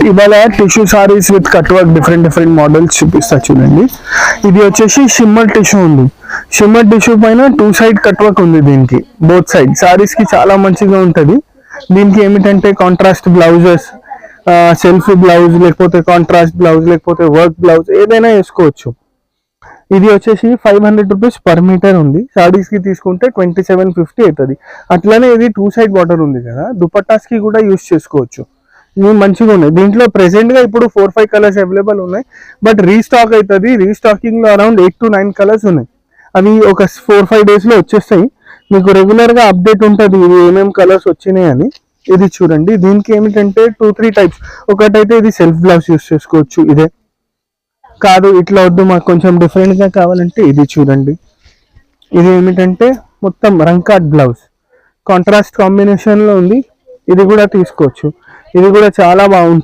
ఇవాళ tissue saris with cut work different models చూపిస్తా చూడండి. ఇది వచ్చేసి షిమ్మర్ టిష్యూ ఉంది. షిమ్మర్ టిష్యూ పైన 2 సైడ్ కట్ వర్క్ ఉంది. దీనికి బోత్ సైడ్ సారీస్ కి చాలా మంచిగా ఉంటది. దీనికి ఏమిటంటే కాంట్రాస్ట్ బ్లౌజెస్, సెల్ఫ్ బ్లౌజ్, లేకపోతే కాంట్రాస్ట్ బ్లౌజ్, లేకపోతే వర్క్ బ్లౌజ్ ఏదైనా వేసుకోవచ్చు. ఇది వచ్చేసి 500 రూపీస్ పర్ మీటర్ ఉంది. సారీస్ కి తీసుకుంటే 2750 అవుతుంది. అట్లానే ఇది 2 సైడ్ బార్డర్ ఉంది కదా, దుపట్టాస్ కి కూడా యూస్ చేసుకోవచ్చు. ఇవి మంచిగా ఉన్నాయి. దీంట్లో ప్రెసెంట్ గా ఇప్పుడు 4-5 కలర్స్ అవైలబుల్ ఉన్నాయి. బట్ రీస్టాక్ అవుతుంది. రీస్టాకింగ్ లో అరౌండ్ 8 to 9 కలర్స్ ఉన్నాయి. అవి ఒక 4-5 డేస్ లో వచ్చేస్తాయి. మీకు రెగ్యులర్ గా అప్డేట్ ఉంటుంది ఇది ఏమేమి కలర్స్ వచ్చినాయి అని. ఇది చూడండి. దీనికి ఏమిటంటే 2-3 టైప్స్. ఒకటైతే ఇది సెల్ఫ్ బ్లౌజ్ యూస్ చేసుకోవచ్చు. ఇదే కాదు ఇట్లా వద్దు మాకు కొంచెం డిఫరెంట్ గా కావాలంటే ఇది చూడండి. ఇది ఏమిటంటే మొత్తం రంకాట్ బ్లౌజ్ కాంట్రాస్ట్ కాంబినేషన్ లో ఉంది. ఇది కూడా తీసుకోవచ్చు. ఇది కూడా చాలా బాగుంటుంది.